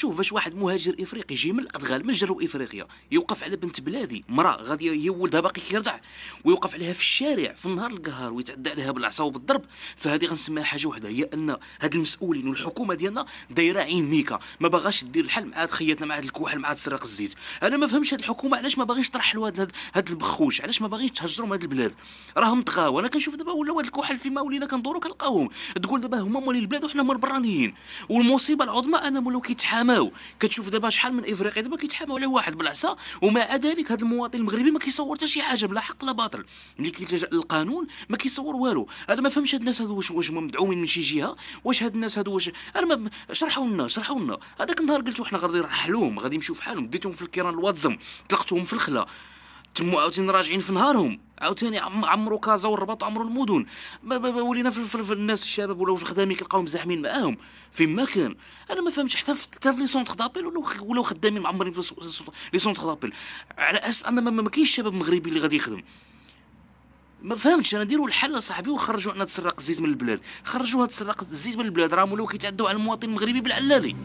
شوف باش واحد مهاجر افريقي يجي من الادغال من جنوب افريقيا يوقف على بنت بلادي مراه غادي هي ولدها باقي كيرضع ويوقف عليها في الشارع في النهار القهار ويتعدى عليها بالعصا وبالضرب، فهذه غنسميها حاجه وحده، هي ان هاد المسؤولين والحكومه ديالنا دايره عين ميكا، ما باغاش دير الحل مع هاد خياتنا مع هاد الكحل مع هاد سراق الزيت. انا ما فهمش هاد الحكومه علاش ما باغيش ترحلوا هاد البخوش، علاش ما باغيش تهجروا من هاد البلاد، راهم طغاو. انا كنشوف دابا ولاو هاد الكحل فيما ولينا كندورو كنلقاوهم، تقول دابا هما مولين البلاد وحنا هما البرانيين. والمصيبه العظمى انهم ولاو كيتحاماو، كتشوف دابا شحال من افريقيا دابا كيتحاماو على واحد بالعصا، ومع ذلك هذا المواطن المغربي ما كيصور حتى شي حاجه، بلا حق لا باطل، ملي كيلتجا للقانون ما كيصور والو. انا ما فهمش هاد الناس هادو واش هما مدعومين من شي جهه، واش هاد الناس هادو واش انا ما شرحوا لنا هذاك النهار قلتوا حنا غادي نرحلوهم غادي يمشيو في حالهم، ديتهم في الكيران الواتزم، طلقتوهم في الخلا، تموا عاوتاني راجعين في نهارهم، عاوتاني عمروا كازا والرباط وعمروا المدن. ولينا في الناس الشباب ولاو في الخدامين كنلقاوهم زاحمين معاهم فين ما كان. انا ما فهمتش حتى في لي سونتر دابيل ولاو خدامين معمرين في لي سونتر دابيل، على اساس ان ما كاينش شباب مغربي اللي غادي يخدم. ما فهمتش انا، ديروا الحل اصاحبي وخرجوا عنا تسرق الزيت من البلاد، خرجوا هاد تسرق الزيت من البلاد، راهم ولاو كيتعدوا على المواطن المغربي بالعلالي.